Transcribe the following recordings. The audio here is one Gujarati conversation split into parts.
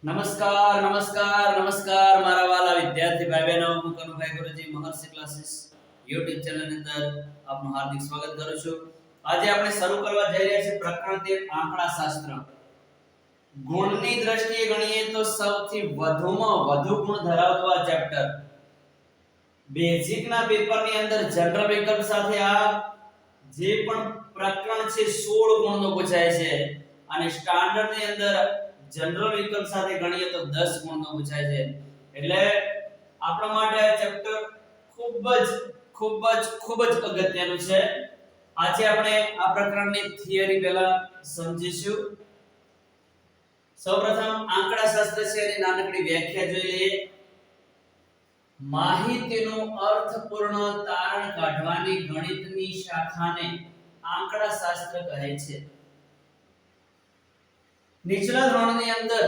નમસ્કાર નમસ્કાર નમસ્કાર મારા વાલા વિદ્યાર્થી ભાઈ બહેનો હું કનુભાઈ ગુરુજી મહર્ષિ ક્લાસીસ YouTube ચેનલ ની અંદર આપનું હાર્દિક સ્વાગત કરું છું। આજે આપણે શરૂ કરવા જઈ રહ્યા છીએ પ્રકરણ 13 આંકડાશાસ્ત્ર। ગુણની દ્રષ્ટિએ ગણીએ તો સૌથી વધુમાં વધુ ગુણ ધરાવતો આ ચેપ્ટર બેઝિક ના પેપર ની અંદર જનરલ વિકલ્પ સાથે આ જે પણ પ્રકરણ છે 16 ગુણનો પૂછાય છે અને સ્ટાન્ડર્ડ ની અંદર जनरल विकल्प સાથે ગણીએ તો 10 ગુણનો પૂછાય છે। એટલે આપણા માટે આ ચેપ્ટર ખૂબ જ અગત્યનું છે। આજે આપણે આ પ્રકરણની થિયરી પહેલા સમજીશું। સૌપ્રથમ આંકડાશાસ્ત્ર છે એની નાનકડી વ્યાખ્યા જોઈ લઈએ। માહિતીનું અર્થપૂર્ણ તારણ કાઢવાની ગણિતની શાખાને આંકડાશાસ્ત્ર કહે છે। નીચલા ધોરણની અંદર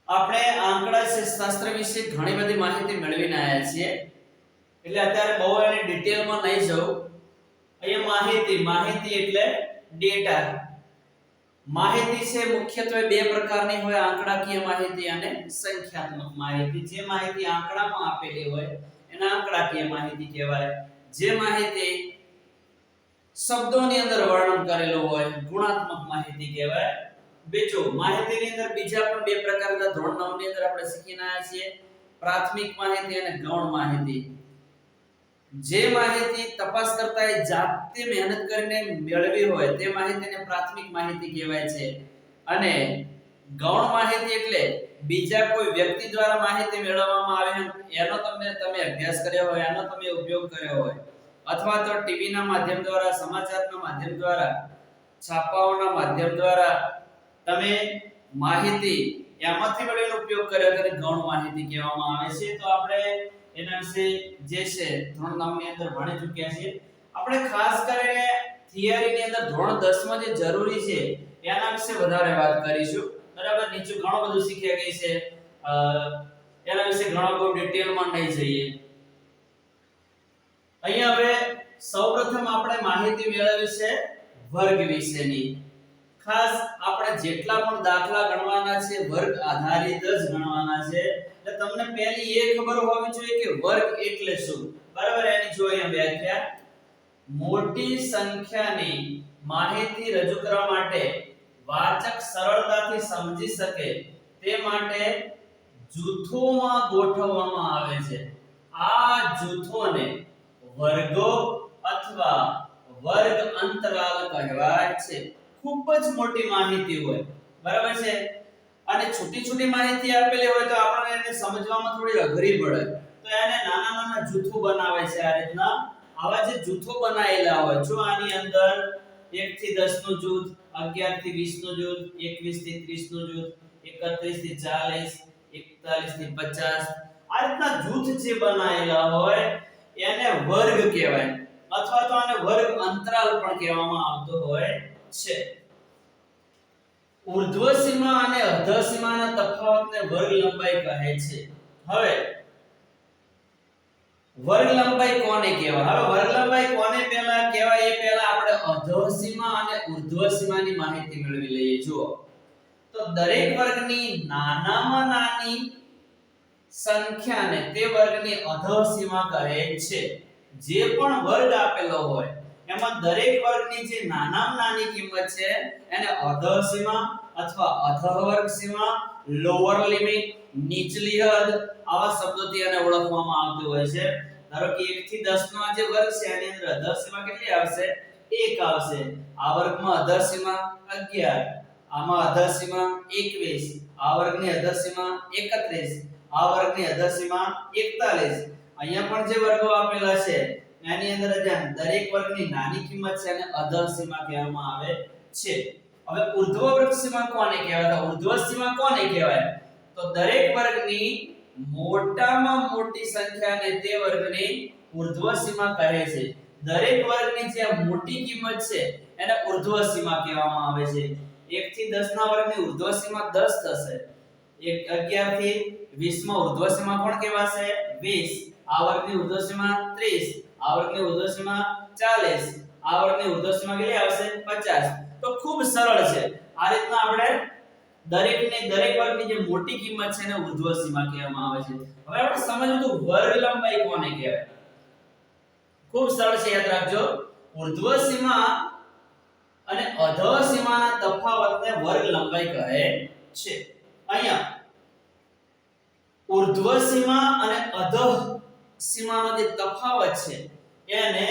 આપણે આંકડાશાસ્ત્ર વિશે ઘણી બધી માહિતી મેળવીને આવ્યા છીએ, એટલે અત્યારે બહુ એની ડિટેલમાં નહીં જવું। અહીંયા માહિતી એટલે ડેટા। માહિતી છે મુખ્યત્વે બે પ્રકારની હોય, આંકડાકીય માહિતી અને સંખ્યાત્મક માહિતી। જે માહિતી આંકડામાં આપેલી હોય એને આંકડાકીય માહિતી કહેવાય। જે માહિતી શબ્દોની અંદર વર્ણન કરેલું હોય ગુણાત્મક માહિતી કહેવાય। બીજો માહિતીની અંદર બીજા પણ બે પ્રકારના ધોરણ 9 ની અંદર આપણે શીખીને આવ્યા છીએ, પ્રાથમિક માહિતી અને ગૌણ માહિતી। જે માહિતી તપાસકર્તાએ જાતે મહેનત કરીને મેળવી હોય તે માહિતીને પ્રાથમિક માહિતી કહેવાય છે અને ગૌણ માહિતી એટલે બીજા કોઈ વ્યક્તિ દ્વારા માહિતી મેળવવામાં આવે એનો તમે અભ્યાસ કર્યો હોય, એનો તમે ઉપયોગ કર્યો હોય, અથવા તો ટીવી ના માધ્યમ દ્વારા, સમાચારના માધ્યમ દ્વારા, છાપાઓના માધ્યમ દ્વારા તમે માહિતી એમાંથી મેળવેલો ઉપયોગ કર્યો તેને ગૌણ માહિતી કહેવામાં આવે છે। તો આપણે એના વિશે જે છે ધોરણ 9 ની અંદર ભણી ચૂક્યા છીએ। આપણે ખાસ કરીને થિયરી ની અંદર ધોરણ 10 માં જે જરૂરી છે એના વિશે વધારે વાત કરીશું, બરાબર। નીચે ઘણું બધું શીખ્યા ગઈ છે, એના વિશે ઘણો બહુ ડિટેલમાં નહીં જઈએ। અહીંયા હવે સૌપ્રથમ આપણે માહિતી મેળવી છે વર્ગ વિશેની। ખાસ આપણે જેટલા પણ દાખલા ગણવાના છે વર્ગ આધારિત જ ગણવાના છે, એટલે તમને પહેલી એ ખબર હોવી જોઈએ કે વર્ગ એટલે શું, બરાબર। એની જો અહીંયા વ્યાખ્યા, મોટી સંખ્યાની માહિતી રજૂ કરવા માટે વાચક સરળતાથી સમજી શકે તે માટે જૂથોમાં ગોઠવવામાં આવે છે। આ જૂથોને વર્ગો અથવા વર્ગ અંતરાલ કહેવાય છે। ખૂબ જ મોટી માહિતી હોય, બરાબર છે, અને છૂટી માહિતી આપેલી હોય તો આપણને એને સમજવામાં થોડી અઘરી પડે, તો એને નાના જૂથો બનાવે છે। આ રીતના આવા જે જૂથો બનાવેલા હોય, જો આની અંદર 1 થી 10 નું જૂથ, 11 થી 20 નું જૂથ, 21 થી 30 નું જૂથ, 31 થી 40, 41 થી 50, આ રીતના જૂથ જે બનાવેલા હોય એને વર્ગ કહેવાય, અથવા તો આને વર્ગ અંતરાલ પણ કહેવામાં આવતો હોય છે। ઉર્ધ્વ સીમા અને અધઃ સીમાના તફાવતને વર્ગ લંબાઈ કહે છે। હવે વર્ગ લંબાઈ કોને કહેવાય? હવે વર્ગ લંબાઈ કોને પહેલા કહેવાય એ પહેલા આપણે અધઃ સીમા અને ઉર્ધ્વ સીમાની માહિતી મેળવી લઈએ। જુઓ તો દરેક વર્ગની નાનામાં નાની સંખ્યાને તે વર્ગની અધઃ સીમા કહે છે। જે પણ વર્ગ આપેલો હોય એમાં દરેક વર્ગની જે નાનામાં નાની કિંમત છે એને અધઃ સીમા અથવા અધઃ વર્ગ સીમા, લોઅર લિમિટ, નીચલી હદ, આવા શબ્દોથી એને ઓળખવામાં આવતું હોય છે। ધારો કે 1 થી 10 નો આ જે વર્ગ છે એની અંદર અધઃ સીમા કેટલી આવશે? 1 આવશે। આ વર્ગમાં અધઃ સીમા 11, આમાં અધઃ સીમા 21, આ વર્ગની અધઃ સીમા 31, આ વર્ગની અધઃ સીમા 41। અહીંયા પણ જે વર્ગો આપેલા છે એની અંદર દરેક વર્ગની નાની કિંમત છે અને અધઃ સીમા કહેવામાં આવે છે। હવે ઉર્ધ્વ વર્ગ સીમા કોને કહેવાય? તો ઉર્ધ્વ સીમા કોને કહેવાય? તો દરેક વર્ગની મોટામાં મોટી સંખ્યાને તે વર્ગની ઉર્ધ્વ સીમા કહે છે। દરેક વર્ગની જે મોટી કિંમત છે એને ઉર્ધ્વ સીમા કહેવામાં આવે છે। 1 થી 10 ના વર્ગની ઉર્ધ્વ સીમા 10 થશે। 11 થી 20 માં ઉર્ધ્વ સીમા કોણ કહેવાશે? 20। આ વર્ગની ઉર્ધ્વ સીમા 30, આ વર્ગની ઉર્ધ્વ સીમા 40, આ વર્ગની ઉર્ધ્વ સીમા કેટલી આવશે? 50। તો ખૂબ સરળ છે। આ રીતના આપણે દરેક વર્ગની જે મોટી કિંમત છે એને ઉર્ધ્વ સીમા કહેવામાં આવે છે. હવે આપણે સમજવું તો વર્ગ લંબાઈ કોને કહેવાય. ખૂબ સરળ છે, યાદ રાખજો. ઉર્ધ્વ સીમા અને અધઃ સીમાના તફાવતને વર્ગ લંબાઈ કહે છે. અહીંયા ઉર્ધ્વ સીમા અને અધઃ સીમાનો જે તફાવત છે એને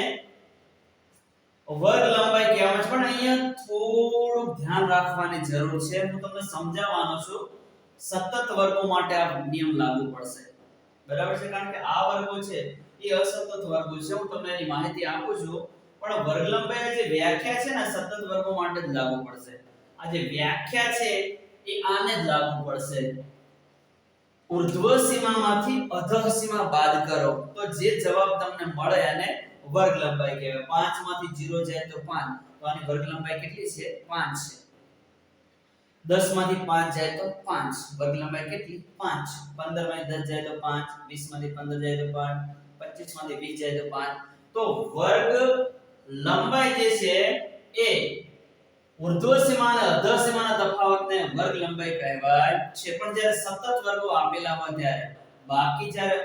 વર્ગ લંબાઈ કહેવામાં છે. પણ અહીંયા થોડું ધ્યાન રાખવાની જરૂર છે. હું તમને સમજાવવાનો છું. સતત વર્ગો માટે આ નિયમ લાગુ પડશે, બરાબર છે? કારણ કે આ વર્ગો છે એ અસતત વર્ગો છે. હું તમને એની માહિતી આપું છું. પણ વર્ગ લંબાઈ જે વ્યાખ્યા છે ને સતત વર્ગો માટે જ લાગુ પડશે. આ જે વ્યાખ્યા છે એ આને જ લાગુ પડશે. ઉર્ધ્વ સીમામાંથી અધઃ સીમા બાદ કરો તો જે જવાબ તમને મળે એને વર્ગ લંબાઈ કહેવાય. 5 માંથી 0 જાય તો 5, તો આની વર્ગ લંબાઈ કેટલી છે? 5 છે. 10 માંથી 5 જાય તો 5, વર્ગ લંબાઈ કેટલી? 5. 15 માંથી 10 જાય તો 5, 20 માંથી 15 જાય તો 5, 25 માંથી 20 જાય તો 5. તો વર્ગ લંબાઈ જે છે એ ઉર્ધ્વ સીમા અને અધઃ સીમાના તફાવતને વર્ગ લંબાઈ કહેવાય છે. પણ જ્યારે સતત વર્ગો આપેલા હોય ત્યારે, બાકી જ્યારે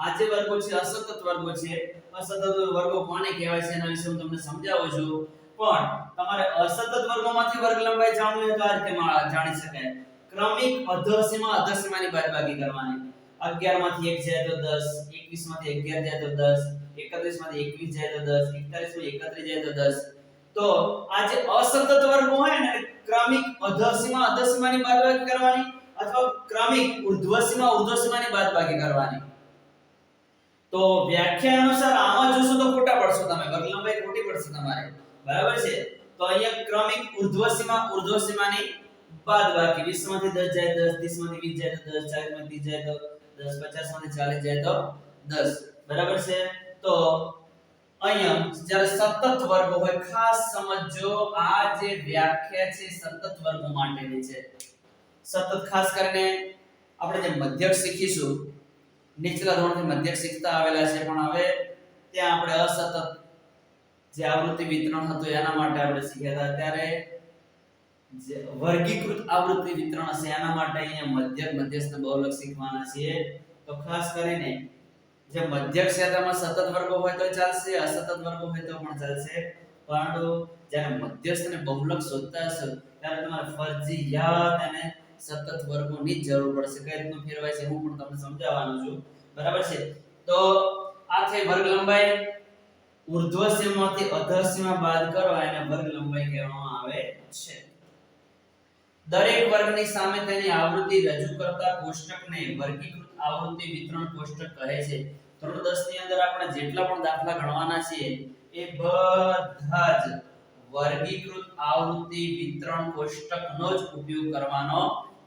આ જે વર્ગો છે અસતત વર્ગો છે, અસતત વર્ગો કોને કહેવાય છે એના વિશે હું તમને સમજાવું છું. પણ તમારે અસતત વર્ગોમાંથી વર્ગ લંબાઈ જાણવી હોય તો આ રીતે જાણી શકાય. ક્રમિક અધઃ સીમાની બાદબાકી કરવાની. 11 માંથી 1 જાય તો 10, 21 માંથી 11 જાય તો 10, 31 માંથી 21 જાય તો 10, 41 માંથી 31 જાય તો 10. તો આ જે અસતત વર્ગો હોય ને ક્રમિક અધઃ સીમાની બાદબાકી કરવાની અથવા ક્રમિક ઉર્ધ્વ સીમાની બાદબાકી કરવાની. તો વ્યાખ્યા અનુસાર આમાં જોશો તો ખોટા પડશો તમે, વર્ગ લંબાઈ ખોટી પડશે તમારે, બરાબર છે? તો અહીંયા ક્રમિક ઉર્ધ્વ સીમાની બાદબાકી 20 માંથી 10 જાય 10, 30 માંથી 20 જાય તો 10, 40 માંથી 30 જાય તો 10, 50 માંથી 40 જાય તો 10, બરાબર છે? તો અહીંયા જ્યારે સતત વર્ગો હોય, ખાસ સમજો આ જે વ્યાખ્યા છે સતત વર્ગો માટેની છે. સતત ખાસ કરીને આપણે જે મધ્યક શીખીશું, નીચલા ધોરણથી મધ્યક શીખતા આવેલા છે, પણ હવે ત્યાં આપણે અસતત જે આવૃત્તિ વિતરણ હતું એના માટે આપણે શીખ્યા હતા. ત્યારે જે વર્ગીકૃત આવૃત્તિ વિતરણ હશે એના માટે અહીંયા મધ્યસ્થ બહુલક શીખવાના છીએ. તો ખાસ કરીને જે મધ્યક ક્ષેત્રમાં સતત વર્ગો હોય તો ચાલશે, અસતત વર્ગો હોય તો પણ ચાલશે. પરંતુ જ્યારે મધ્યસ્થ અને બહુલક શોધતા હશો ત્યારે તમારે ફરજિયાત અને સતત વર્ગોની જરૂર પડશે. કઈ રીતનું ફેરવાય છે હું પણ તમને સમજાવવાનો છું, બરાબર છે? તો આ થઈ વર્ગ લંબાઈ. ઉર્ધ્વ સીમામાંથી અધઃ સીમા બાદ કરો એને વર્ગ લંબાઈ કહેવામાં આવે છે. દરેક વર્ગની સામે તેની આવૃત્તિ રજૂ કરતા કોષ્ટકને વર્ગીકૃત આવૃત્તિ વિતરણ કોષ્ટક કહે છે. ધોરણ 10 ની અંદર આપણે જેટલા પણ દાખલા ગણવાના છે એ બધા જ વર્ગીકૃત આવૃત્તિ વિતરણ કોષ્ટકનો જ ઉપયોગ કરવાનો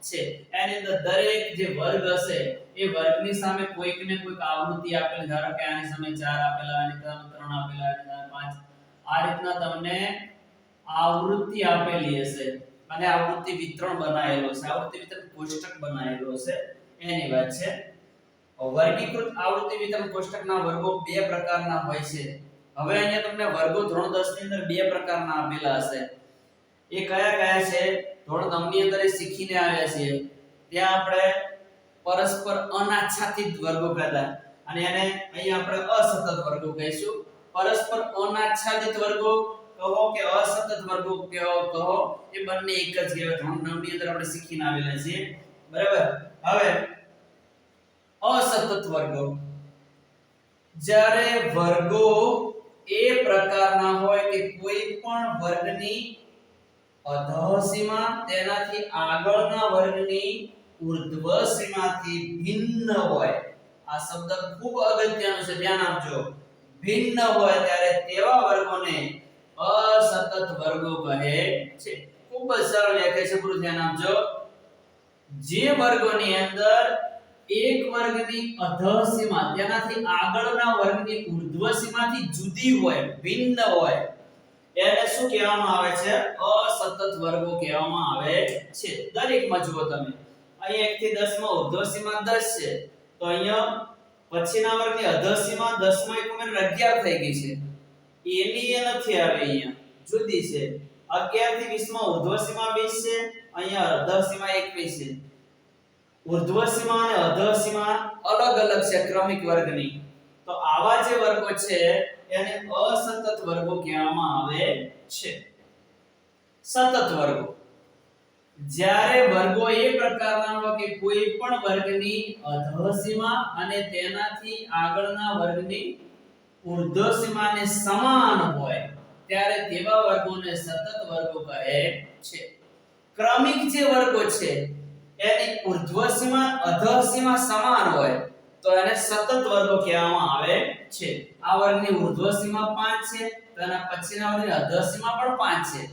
છે. એની અંદર દરેક જે વર્ગ હશે એ વર્ગની સામે કોઈક ને કોઈક આવૃત્તિ આપેલી, ધારો કે આની સામે 4 આપેલા, આની સામે 3 આપેલા, આની સામે 5, આ રીતના તમને આવૃત્તિ આપેલી હશે અને આવૃત્તિ વિતરણ બનાવેલો છે, આવૃત્તિ વિતરણ કોષ્ટક બનાવેલો છે, એની વાત છે. વર્ગીકૃત આવૃત્તિ વિતરણ કોષ્ટકના વર્ગો બે પ્રકારના હોય છે. હવે અહીંયા તમને વર્ગો ધોરણ 10 ની અંદર બે પ્રકારના આપેલા હશે. એ કયા છે? ધોરણ 9 ની અંદર એ શીખીને આવ્યા છીએ. ત્યાં આપણે પરસ્પર અનાચ્છાદિત વર્ગો કહેતા અને એને અહીંયા આપણે અસતત વર્ગો કહીશું. પરસ્પર અનાચ્છાદિત વર્ગો કહો કે અસતત વર્ગો કહો, એ બંને એક જ કહેવાય. ધોરણ 9 ની અંદર આપણે શીખીને આવેલા છીએ, બરાબર? હવે અસતત વર્ગો, જ્યારે વર્ગો એ પ્રકારના હોય કે કોઈ પણ વર્ગની અધઃ સીમા તેનાથી આગળના વર્ગની ઉર્ધ્વ સીમાથી ભિન્ન હોય. આ શબ્દ ખૂબ અગત્યનો છે, ધ્યાન આપજો. ભિન્ન હોય ત્યારે તેવા વર્ગોને અસતત વર્ગો કહે છે. ખૂબ જ સરળ વ્યાખ્યા છે, પૂરું ધ્યાન આપજો. જે વર્ગોની અંદર એક વર્ગની અધઃ સીમા તેનાથી આગળના વર્ગની ઉર્ધ્વ સીમાથી જુદી હોય, ભિન્ન હોય, એને શું કહેવામાં આવે છે? અસતત વર્ગો કહેવામાં આવે છે. દરેકમાં જુઓ તમે, અહીં 1 થી 10 માં ઉર્ધ્વ સીમા 10 છે, તો અહીંયા પછીના વર્ગની અધઃ સીમા 10 માં એક ઉમેર 11 થઈ ગઈ છે. એની એ નથી આવે, અહીંયા જુદી છે. 11 થી 20 માં ઉર્ધ્વ સીમા 20 છે અહીંયા અધર સીમા 21 છે. ઉર્ધ્વ સીમા અને અધર સીમા અલગ અલગ છે ક્રમિક વર્ગની. તો આવા જે વર્ગો છે એને અસતત વર્ગો કહેવામાં આવે છે. સતત વર્ગો જ્યારે વર્ગો એ પ્રકારના હોય કે કોઈ પણ વર્ગની અધર સીમા અને તેનાથી આગળના વર્ગની ઉર્ધ્વ સીમાને સમાન હોય ત્યારે તેવા વર્ગોને સતત વર્ગો કહે છે. ક્રમિક જે વર્ગો છે એની ઉર્ધ્વ સીમા અધર સીમા સમાન હોય તો એને સતત વર્ગો કહેવામાં આવે છે. આ વર્ગની ઉર્ધ્વ સીમા 5 છે તો એના પછીના વર્ગની અધર સીમા પણ 5 છે.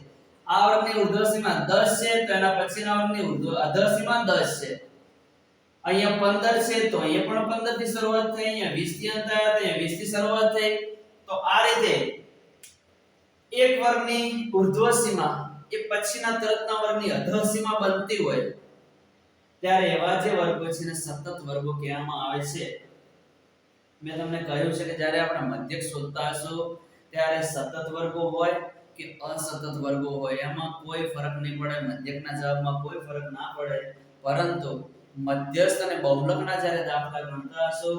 આ વર્ગની ઉર્ધ્વ સીમા 10 છે તો એના પછીના વર્ગની અધર સીમા 10 છે. અહીંયા 15 છે તો અહીંયા પણ 15 થી શરૂઆત થઈ, અહીંયા 20 થી અંત આવ્યા તો અહીંયા 20 થી શરૂઆત થઈ. તો આ રીતે એક વર્ગની ઉર્ધ્વ સીમા એ પછીના તરતના વર્ગની અધર સીમા બનતી હોય ત્યારે એવા જે વર્ગો છે ને સતત વર્ગો કહેવામાં આવે છે. મેં તમને કહ્યું છે કે જ્યારે આપણે મધ્યક શોધતા હશો ત્યારે સતત વર્ગો હોય કે અસતત વર્ગો હોય એમાં કોઈ ફરક નહીં પડે, મધ્યકના જવાબમાં કોઈ ફરક ના પડે. પરંતુ મધ્યસ્થ અને બહુલકના જ્યારે દાખલા ગણતા હશો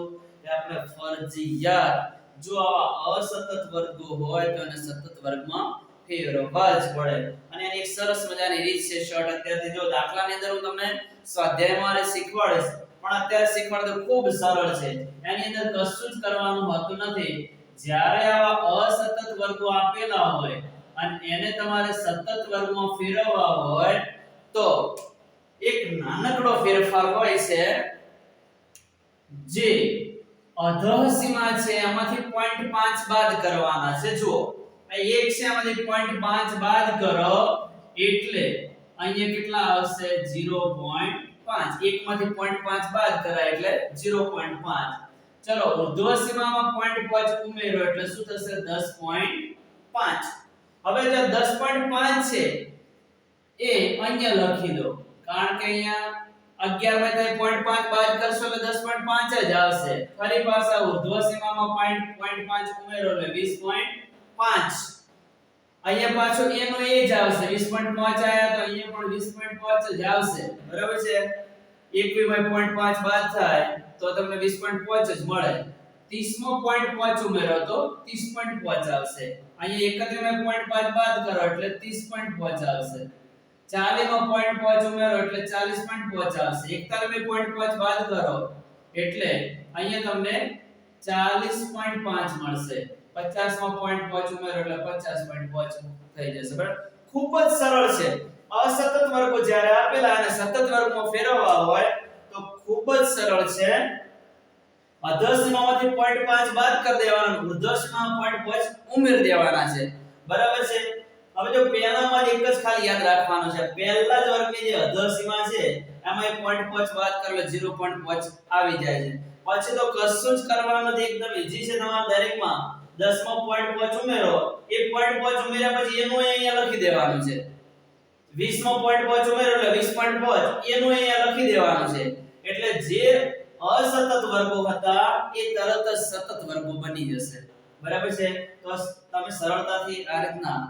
ત્યારે આપણે ફરજિયાત જો આવા અસતત વર્ગો હોય તો એને સતત વર્ગમાં ફેરવવા જ પડે. અને એની એક સરસ મજાની રીત છે શોર્ટ અત્યારથી જો દાખલાની અંદર હું તમને સ્વાધ્યાયમાં શીખવાડીશ પણ અત્યારે શીખવાડતો ખૂબ સરળ છે. એની અંદર કશું જ કરવાનું હોતું નથી. જ્યારે આવા અસતત વર્ગો આપેલા હોય અને એને તમારે સતત વર્ગમાં ફેરવવા હોય તો એક નાનકડો ફેરફાર હોય છે જે અધર સીમા છે એમાંથી 0.5 બાદ કરવાના છે. જુઓ આ એક છે એમાંથી 0.5 બાદ કરો એટલે અહીંયા કેટલા આવશે 0.5. એકમાંથી 0.5 બાદ કરાય એટલે 0.5. ચલો ઉર્ધ્વ સીમામાં 0.5 ઉમેરો એટલે શું થશે 10.5. હવે જે 10.5 છે એ અહીંયા લખી દો કારણ કે અહીંયા 11 માંથી 0.5 બાદ કરશો એટલે 10.5 જ આવશે. ફરી પાછા ઉર્ધ્વ સીમામાં 0.5 ઉમેરો એટલે 20.5. અહીંયા પાછો એનો એ જ આવશે 20.5 આયા તો અહીંયા પણ 20.5 જ આવશે. બરાબર છે. 21 માંથી 0.5 બાદ થાય તો તમને 20.5 જ મળે. 30 માં 0.5 ઉમેરો તો 30.5 આવશે. અહીંયા 31 માંથી 0.5 બાદ કરો એટલે 30.5 આવશે. 40 માં 0.5 ઉમેરો એટલે 40.5 આવશે. 41 માંથી 0.5 બાદ કરો એટલે અહીંયા તમને 40.5 મળશે. 50 માં 0.5 ઉમેરો એટલે 50.5 થઈ જશે. બરાબર. ખૂબ જ સરળ છે. અસતત વર્ગો જ્યારે આપેલા અને સતત વર્ગમાં ફેરવવા હોય તો ખૂબ જ સરળ છે. અધર સીમામાંથી 0.5 બાદ કરી દેવાના, ઉર્ધ્વ સીમામાં 0.5 ઉમેરી દેવાના છે. બરાબર છે. હવે જો પહેલામાં એક જ ખાલી યાદ રાખવાનું છે. પહેલા જ વર્ગની જે અધર સીમા છે એમાં 0.5 બાદ કરો એટલે 0.5 આવી જાય છે. પછી તો કશું જ કરવાનું નથી, એકદમ ઈઝી છે. તમારા દરેકમાં 10 માં 0.5 ઉમેરો, એ 0.5 ઉમેર્યા પછી એનું અહીંયા લખી દેવાનું છે. 20 માં 0.5 ઉમેરો એટલે 20.5 એનું અહીંયા લખી દેવાનું છે. એટલે જે અસતત વર્ગો હતા એ તરત જ સતત વર્ગો બની જશે. બરાબર છે. તો તમે સરળતાથી આ રીતના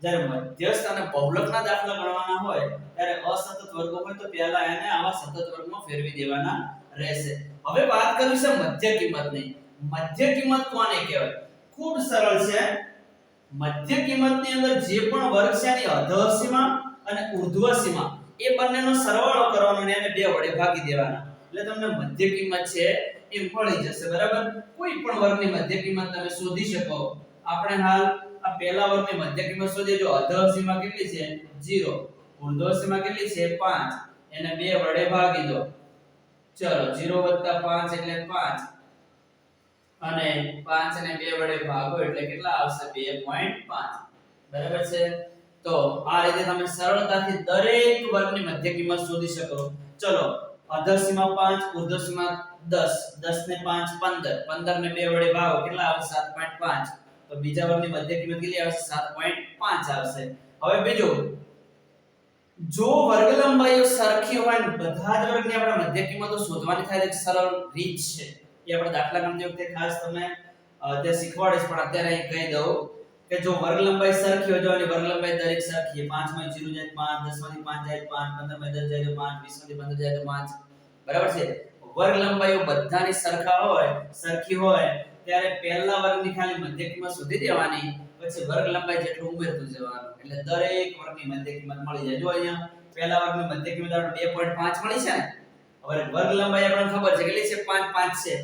જ્યારે મધ્યસ્થ અને બહુલકના દાખલા ગણવાના હોય ત્યારે અસતત વર્ગો હોય તો પહેલા એને આવા સતત વર્ગમાં ફેરવી દેવાના રહેશે. હવે વાત કરવી છે મધ્ય કિંમતની. મધ્ય કિંમત કોને કહેવાય? ખૂબ સરળ છે. મધ્ય કિંમતની અંદર જે પણ વર્ગ છે એની અધર સીમા અને ઉર્ધ્વ સીમા એ બંનેનો સરવાળો કરવાનો અને એને બે વડે ભાગી દેવાના એટલે તમને મધ્ય કિંમત છે એ મળી જશે. બરાબર. કોઈ પણ વર્ગની મધ્ય કિંમત તમે શોધી શકો. આપણે હાલ આ પહેલા વર્ગની મધ્ય કિંમત શોધીએ. જો અધર સીમા કેટલી છે 0, ઉર્ધ્વ સીમા કેટલી છે 5, એને બે વડે ભાગી દો. ચલો 0 + 5 એટલે 5 અને 5 ને 2 વડે ભાગો એટલે કેટલા આવશે 2.5. બરાબર છે. તો આ રીતે તમે સરળતાથી દરેક વર્ગની મધ્ય કિંમત શોધી શકો. ચલો અધર સીમા 5, ઉર્ધ્વ સીમા 10, 10 ને 5 15, 15 ને 2 વડે ભાગો કેટલા આવશે 7.5. તો બીજા વર્ગની મધ્ય કિંમત કેટલી આવશે 7.5 આવશે. હવે બીજું, જો વર્ગ લંબાઈઓ સરખી હોય ને બધા જ વર્ગની આપણે મધ્ય કિંમતો શોધવાની થાય એક સરળ રીત છે. એ આપણે દાખલા ગણતી વખતે ખાસ તમને તે શીખવાડીશ પણ અત્યારે અહીં કહી દઉં. કે જો વર્ગ લંબાઈ સરખી હોય, જો આની વર્ગ લંબાઈ દરેક સરખી 5 માં 0 જાય 5, 10 માંથી 5 જાય 5, 15 માં 10 જાય તો 5, 20 માંથી 15 જાય તો 5, બરાબર છે. વર્ગ લંબાઈઓ બધાની સરખા હોય, સરખી હોય ત્યારે પહેલા વર્ગની ખાલી મધ્ય કિંમત શોધી દેવાની, પછી વર્ગ લંબાઈ જેટલું ઉમેરતું જવાનું, એટલે દરેક વર્ગની મધ્ય કિંમત મળી જાય. જો અહીંયા પહેલા વર્ગની મધ્ય કિંમત આપણે 2.5 મળી છે ને, હવે વર્ગ લંબાઈ આપણને ખબર છે કેટલી છે, 5 5 છે,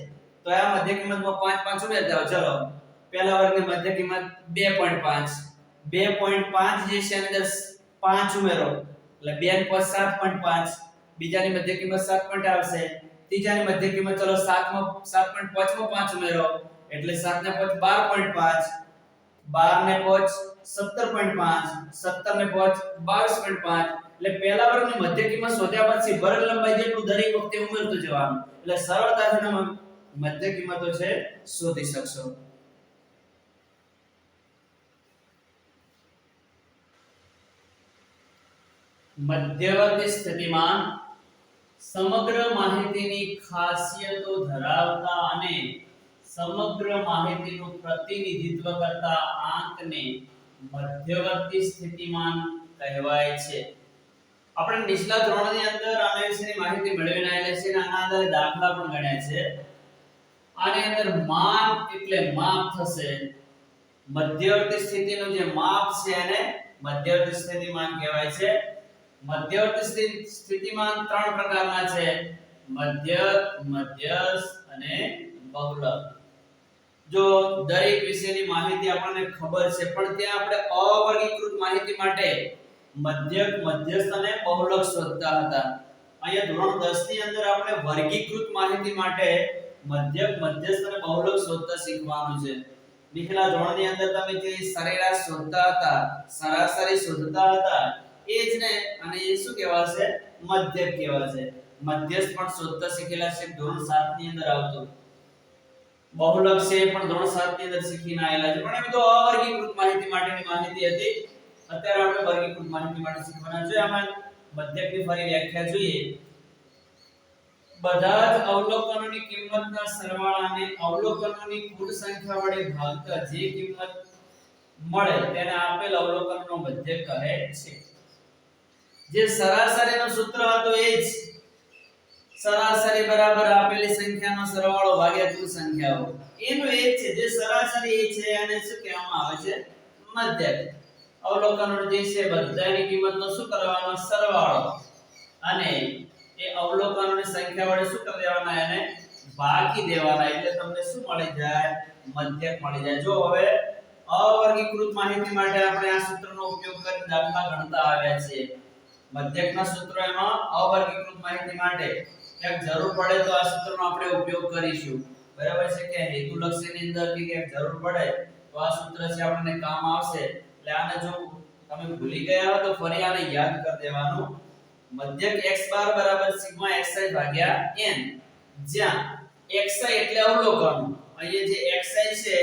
તો આ મધ્ય કિંમતમાં 5 5 ઉમેરતા હોય. ચલો પહેલા વર્ગની મધ્ય કિંમત 2.5, 2.5 જે છે અંદર 5 ઉમેરો એટલે 2 + 7.5, બીજાની મધ્ય કિંમત 7 આવશે, ત્રીજાની મધ્ય કિંમત ચલો 7 માં 7.5 માં 5 ઉમેરો એટલે 7 ને 5 12.5, 12 ને 5 17.5, 17 ને 5 22.5, એટલે પહેલા વર્ગની મધ્ય કિંમત શોધ્યા પછી વર્ગ લંબાઈ જેટલું દરેક વખતે ઉમેરતું જવાનું, એટલે સરળતાથી તમે મધ્ય કિંમતો છે શોધી શકશો. મધ્યવર્તી સ્થિતિમાન સમગ્ર માહિતીની ખાસિયતો ધરાવતા અને સમગ્ર માહિતીનું પ્રતિનિધિત્વ કરતા આંકને મધ્યવર્તી સ્થિતિમાન કહેવાય છે. આપણે નીચલા ધોરણની અંદર આના વિશેની માહિતી મેળવીને આવેલા છે અને આના આધારે દાખલા પણ ગણ્યા છે. આની અંદર માપ એટલે માપ થશે, મધ્યવર્તી સ્થિતિનું જે માપ છે એને મધ્યવર્તી સ્થિતિમાન કહેવાય છે. મધ્યવર્તી સ્થિતિમાન ત્રણ પ્રકારના છે, મધ્યક, મધ્યસ્થ અને બહુલક. જો દરેક વિશેની માહિતી આપણને ખબર છે પણ ત્યાં આપણે અવર્ગીકૃત માહિતી માટે મધ્યક, મધ્યસ્થ અને બહુલક શોધતા હતા. અહીંયા ધોરણ 10 ની અંદર આપણે વર્ગીકૃત માહિતી માટે મધ્યક, મધ્યસ્થ અને બહુલક શોધતા શીખવાનું છે. નીચલા ધોરણની અંદર તમે જે સરેરાશ શોધતા હતા, સરાસરી શોધતા હતા એ જ ને, અને એ શું કહેવાશે, મધ્યક કહેવાશે. મધ્યસ્થ પણ શોધતા શીખેલા છે, ધોરણ 7 ની અંદર આવતું. બહુલક છે પણ ધોરણ 7 ની અંદર શીખીને આવેલા છે, પણ એ બધું અવર્ગીકૃત માહિતી માટેની માહિતી હતી. અત્યારે આપણે વર્ગીકૃત માહિતી માટે શીખવાના છે. આમાં મધ્યકની ફરી વ્યાખ્યા જોઈએ. બધા જ અવલોકનોની કિંમતના સરવાળાને અવલોકનોની કુલ સંખ્યા વડે ભાગતા જે કિંમત મળે તેને આપેલ અવલોકનનો મધ્યક કહે છે. જે સરાસરીનું સૂત્ર હતું એ જ સરાસરી બરાબર આપેલી સંખ્યાનો સરવાળો ભાગ્યા કુલ સંખ્યાઓ, એનું એ જ છે. જે સરાસરી એ છે અને શું કહેવામાં આવે છે, મધ્યક. અવલોકનો જે છે બધાની કિંમતનો શું કરવાનો, સરવાળો, અને એ અવલોકનોની સંખ્યા વડે શું કરી દેવાના, એને ભાગી દેવાના, એટલે તમને શું મળી જાય, મધ્યક મળી જાય. જો હવે અવર્ગીકૃત માહિતી માટે આપણે આ સૂત્રનો ઉપયોગ કરી દાખલા ગણતા આવ્યા છીએ. મધ્યકના સૂત્રોમાં અવર્ગીકૃત માહિતી માટે ક્યાંક જરૂર પડે તો આ સૂત્રનો આપણે ઉપયોગ કરીશું, બરાબર છે. કે હેતુલક્ષીની અંદર કે ક્યાંક જરૂર પડે તો આ સૂત્ર છે આપણને કામ આવશે. એટલે આને જો તમે ભૂલી ગયા હો તો ફરી આને યાદ કરી દેવાનું. મધ્યક x બાર બરાબર સિગ્મા xi ભાગ્યા n, જ્યાં xi એટલે અવલોકનો, અહીંયા જે xi છે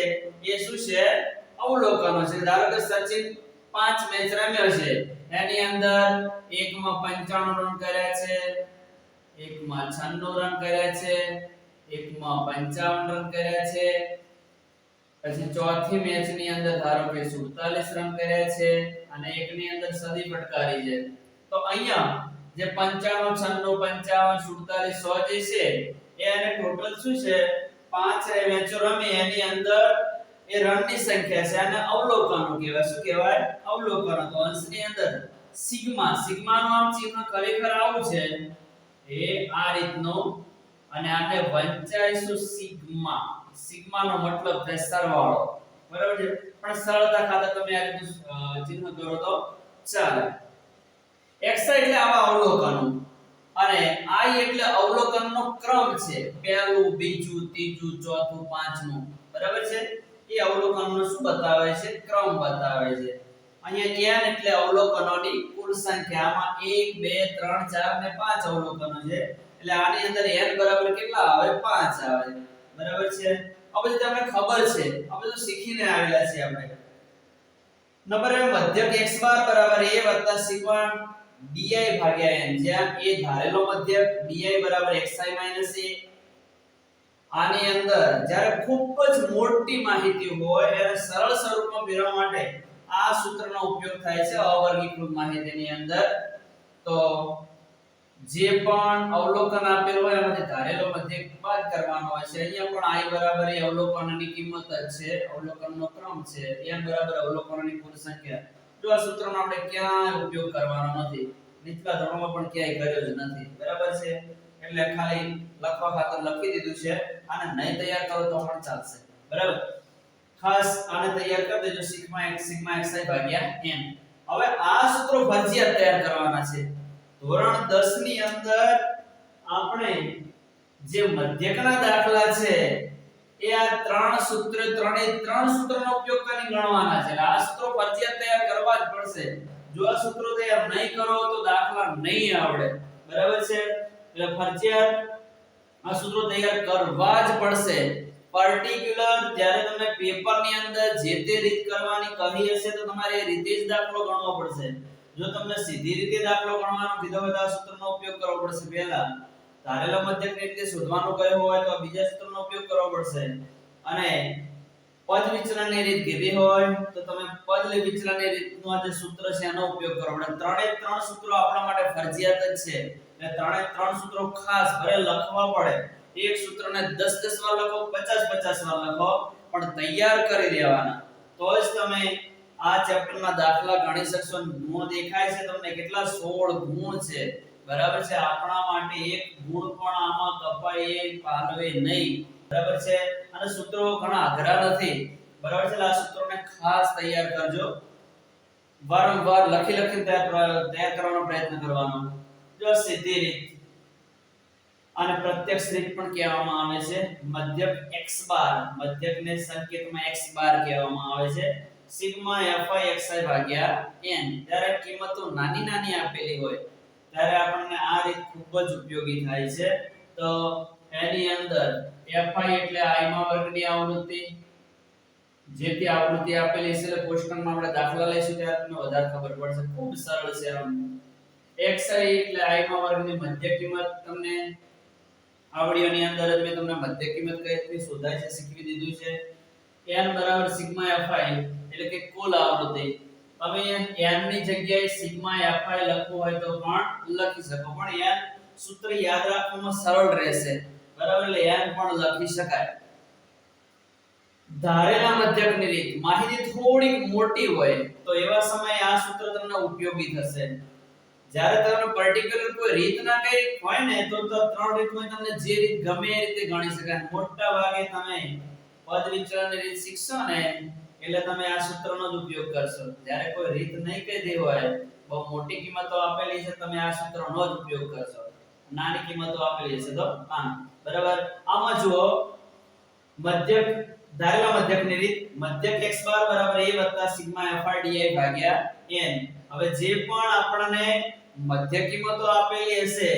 એ શું છે, અવલોકનો છે. ધારો કે સચિન 5 મેચ રમ્યો છે, એની અંદર એકમાં 95 રન કર્યા છે, એકમાં 96 રન કર્યા છે, એકમાં 55 રન કર્યા છે, પછી ચોથી મેચ ની અંદર ધારો કે 47 રન કર્યા છે અને એકની અંદર સદી ફટકારી છે. તો અહીંયા જે 95 96 55 47 100 જે છે એ આને ટોટલ શું છે, 5 મેચો રમી એની અંદર એ રનની સંખ્યા છે, અને અવલોકનો કહેવાય. શું કહેવાય, અવલોકનો. તો અંશની અંદર સિગ્મા, સિગ્માનું આમ ચિહ્ન ખરેખર આવું છે, એ આ રીતનું, અને આને વંચાઈશું સિગ્મા. સિગ્માનો મતલબ થાય સરવાળો, બરાબર છે. પણ સરળતા ખાતર તમે આ રીતનું ચિહ્ન કરો તો ચાલે. xi એટલે આવા અવલોકનો, અને i એટલે અવલોકનનો ક્રમ છે, પહેલું, બીજું, ત્રીજું, ચોથું, પાંચમું, બરાબર છે. એ અવલોકનનો શું બતાવે છે, ક્રમ બતાવે છે. અહીંયા n એટલે અવલોકનોની કુલ સંખ્યા, આમાં 1 2 3 4 ને 5 અવલોકનો છે, એટલે આની અંદર n બરાબર કેટલા આવે, 5 આવે, બરાબર છે. આ બધું તમને ખબર છે, આ બધું શીખીને આવેલા છે આપણે. નંબર મધ્યક x બાર બરાબર a વત્તા સિગ્મા di ભાગ્યા n, જ્યાં a ધારેલો મધ્યક, di બરાબર xi a, આની અંદર જ્યારે ખૂબ જ મોટી માહિતી હોય એને સરળ સ્વરૂપમાં ફેરવવા માટે આ સૂત્રનો ઉપયોગ થાય છે અવર્ગીકૃત માહિતીની અંદર. તો જે પણ અવલોકન આપેલું હોય એમાંથી ધારેલો મધ્યક બાદ કરવાનો હોય છે. અહીંયા પણ i બરાબર એ અવલોકનની કિંમત જ છે, અવલોકનનો ક્રમ છે. n બરાબર અવલોકનની કુલ સંખ્યા. જો આ સૂત્રનો આપણે ક્યાંય ઉપયોગ કરવાનો નથી, નીચલા ધોરણમાં પણ ક્યાંય કર્યો જ નથી, બરાબર છે. એટલે ખાલી લખવા ખાતર લખી દીધું છે. આને નહીં તૈયાર કરો તો પણ ચાલશે, બરાબર. ખાસ આને તૈયાર કરી દેજો સિગ્મા xi ભાગ્યા n. હવે આ સૂત્રો ફરજિયાત તૈયાર કરવાના છે. ધોરણ 10 ની અંદર આપણે જે મધ્યકના દાખલા છે એ આ ત્રણ સૂત્રનો ઉપયોગ કરીને ગણવાના છે. આ સૂત્રો ફરજિયાત તૈયાર કરવા જ પડશે. જો આ સૂત્રો તૈયાર નહીં કરો તો દાખલા નહીં આવડે, બરાબર છે. એટલે ફરજિયાત આ સૂત્રો તૈયાર કરવા જ પડશે. પર્ટિક્યુલર જ્યારે તમને પેપરની અંદર જે તે રીત કરવાની કહી હશે તો તમારે એ રીતે જ દાખલો ગણવો પડશે. જો તમને સીધી રીતે દાખલો ગણવાનો કીધો હોય તો આ સૂત્રનો ઉપયોગ કરવો પડશે પહેલા. ધારેલા મધ્યકની રીતે શોધવાનું કહ્યું હોય તો બીજા સૂત્રનો ઉપયોગ કરવો પડશે. અને પદ વિચલનની રીત કીધી હોય તો તમે પદ વિચલનની રીતનું આ જે સૂત્ર છે એનો ઉપયોગ કરવો પડે. ત્રણે ત્રણ સૂત્રો આપણા માટે ફરજિયાત જ છે. એટલે ત્રણે ત્રણ સૂત્રો ખાસ ભલે લખવા પડે. એક સૂત્રને 10-10 વાર લખો, 50-50 વાર લખો, પણ તૈયાર કરી દેવાના. તો જ તમે આ ચેપ્ટરના દાખલા ગણી શકશો. ગુણ દેખાય છે તમને, કેટલા 16 ગુણ છે, બરાબર છે. આપણા માટે એક ગુણ પણ આમાં કપાય એ પાલવે નહીં, બરાબર છે. અને સૂત્રો ઘણા અઘરા નથી, બરાબર છે. આ સૂત્રોને ખાસ તૈયાર કરજો. વારંવાર લખીને તૈયાર કરવાનો પ્રયત્ન કરવાનો. જો સીધી રીત અને પ્રત્યક્ષ રીત પણ કહેવામાં આવે છે. મધ્યક x બાર, મધ્યકને સંકેતમાં x બાર કહેવામાં આવે છે. સિગ્મા fi xi ભાગ્યા n. ત્યારે કિંમતો નાની નાની આપેલી હોય ત્યારે આપણને આ રીત ખૂબ જ ઉપયોગી થાય છે. તો એની અંદર fi એટલે i માં વર્ગની આવૃત્તિ, જેથી આવૃત્તિ આપેલી છે એટલે કોષ્ટકમાં આપણે દાખલા લઈશું ત્યારે તમને વધારે ખબર પડશે. ખૂબ સરળ છે. આમ xi એટલે i માં વર્ગની મધ્ય કિંમત તમને આવડીઓની અંદર જ મેં તમને મધ્ય કિંમત કઈ રીતે શોધાય છે શીખવી દીધું છે. n બરાબર સિગ્મા fi એટલે કે કુલ આવૃત્તિ. હવે n ની જગ્યાએ સિગ્મા fi લખવું હોય તો પણ લખી શકો, પણ n સૂત્ર યાદ રાખવામાં સરળ રહેશે, બરાબર. એટલે n પણ લખી શકાય. ધારેલા મધ્યકની રીત માહિતી થોડીક મોટી હોય તો એવા સમયે આ સૂત્ર તમને ઉપયોગી થશે. જ્યારે તમને પર્ટિક્યુલર કોઈ રીત ના કઈ હોય ને તો ત્રણ રીતમાં તમને જે રીત ગમે એ રીતે ગણી શકાય. મોટા ભાગે તમે પદ વિચલનની રીત શીખશો ને એટલે તમે આ સૂત્રનો જ ઉપયોગ કરશો. જ્યારે કોઈ રીત નહીં કહી દે હોય, બહુ મોટી કિંમતો આપેલી છે, તમે આ સૂત્રનો જ ઉપયોગ કરશો. નાની કિંમતો આપેલી છે તો બરાબર. આમાં જુઓ મધ્યક, ધારેલા મધ્યકની રીત મધ્યક x બાર બરાબર a સિગ્મા fi di ભાગ્યા n. હવે જે પણ આપણને મધ્ય કિંમતો આપેલી હશે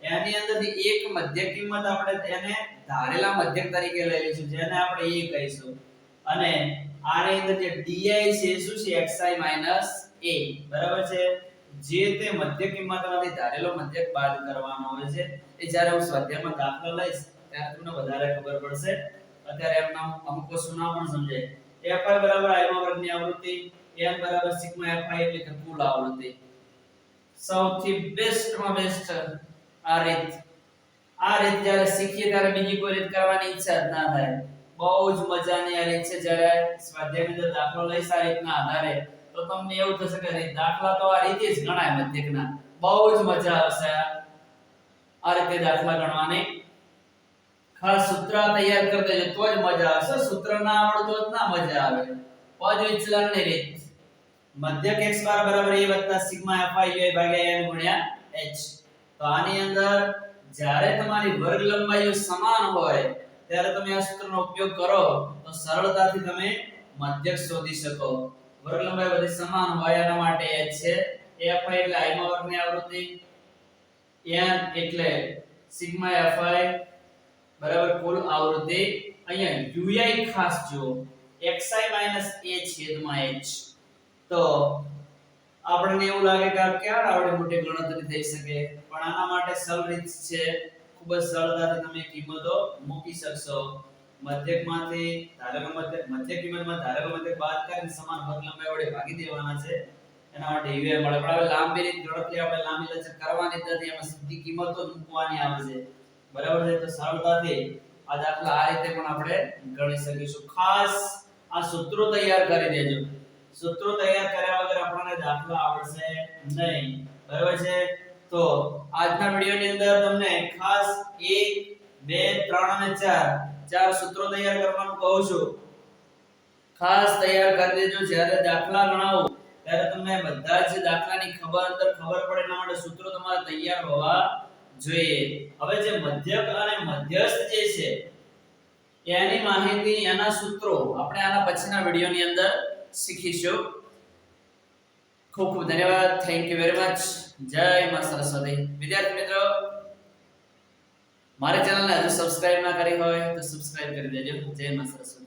એની અંદરથી એક મધ્ય કિંમત આપણે તેને ધારેલા મધ્યક તરીકે લઈ લઈશું, જેને આપણે a કહીશું. અને આની અંદર જે di છે શું છે xi a, બરાબર છે. જે તે મધ્ય કિંમતમાંથી ધારેલો મધ્યક બાદ કરવાનો હોય છે. એ જ્યારે હું સ્વાધ્યાયમાં દાખલા લઈશ ત્યારે તમને વધારે ખબર પડશે. અત્યારે એમના અમુક વસ્તુના પણ સમજાય. fi બરાબર i માં વર્ગની આવૃત્તિ, n બરાબર સિગ્મા fi એટલે કે કુલ આવૃત્તિ. સૌથી બેસ્ટમાં બેસ્ટ આ રીત જ્યારે શીખીએ ત્યારે બીજી કોઈ રીત કરવાની ઈચ્છા જ ના થાય. બહુ જ મજાની આ રીત છે. જ્યારે સ્વાધ્યાયની અંદર દાખલો લઈશ આ રીતના આધારે તો તમને એવું થશે કે દાખલા તો આ રીતે જ ગણાય મધ્યકના. બહુ જ મજા આવશે આ રીતે દાખલા ગણવાની. ખાસ સૂત્ર તૈયાર કરી દેજો તો જ મજા આવશે. સૂત્ર ના આવડે તો ના મજા આવે. પદ વિચલનની રીત મધ્યક x બાર બરાબર a સિગ્મા fi ભાગ્યા n ગુણ્યા h. તો આની અંદર જ્યારે તમારી વર્ગ લંબાઈઓ સમાન હોય ત્યારે તમે આ સૂત્રનો ઉપયોગ કરો તો સરળતાથી તમે મધ્યક શોધી શકો. વર્ગ લંબાઈ બધી સમાન હોય એના માટે h છે. fi એટલે i માં વર્ગની આવૃત્તિ, n એટલે સિગ્મા fi બરાબર કુલ આવૃત્તિ. અહીંયા ui ખાસ જુઓ xi a છેદમાં h. તો આપણને એવું લાગે કે આ ક્યાં આવડી મોટી ગણતરી થઈ શકે, પણ આના માટે સરળ રીત છે, ખૂબ જ સરળતાથી તમે કિંમતો મૂકી શકશો. મધ્યકમાંથી ધારેલો મધ્યક કિંમતમાં ધારેલો મધ્યક બાદ કરીને સમાન વર્ગ લંબાઈ વડે ભાગી દેવાના છે. એના માટે યુએ મળે. પણ હવે લાંબી રીત ગણતરી આપણે લાંબી લચક કરવાની જ નથી, એમાં સીધી કિંમતો જ મૂકવાની આવે છે. બરાબર છે? તો સરળતાથી આ દાખલા આ રીતે પણ આપણે ગણી શકીશું. ખાસ આ સૂત્રો તૈયાર કરી દેજો. સૂત્રો તૈયાર કર્યા વગર આપણને દાખલા આવડશે નહીં. બરાબર છે? તો આજના વિડિયોની અંદર તમને ખાસ 1 2 3 અને 4 ચાર સૂત્રો તૈયાર કરવાનું કહું છું. ખાસ તૈયાર કરી દેજો. જ્યારે દાખલા ગણાવો ત્યારે તમને બધા જ દાખલાની ખબર પડે એના માટે સૂત્રો તમારે તૈયાર હોવા જોઈએ. હવે જે મધ્યક અને મધ્યસ્થ જે છે એની માહિતી, એના સૂત્રો આપણે આના પછીના વિડિયોની અંદર શીખીશું. ખૂબ ખૂબ ધન્યવાદ. Thank you very much. જય માં સરસ્વતી. વિદ્યાર્થી મિત્રો, મારી ચેનલને હજુ સબસ્ક્રાઇબ ના કરી હોય તો સબસ્ક્રાઇબ કરી દેજો. જય માં સરસ્વતી.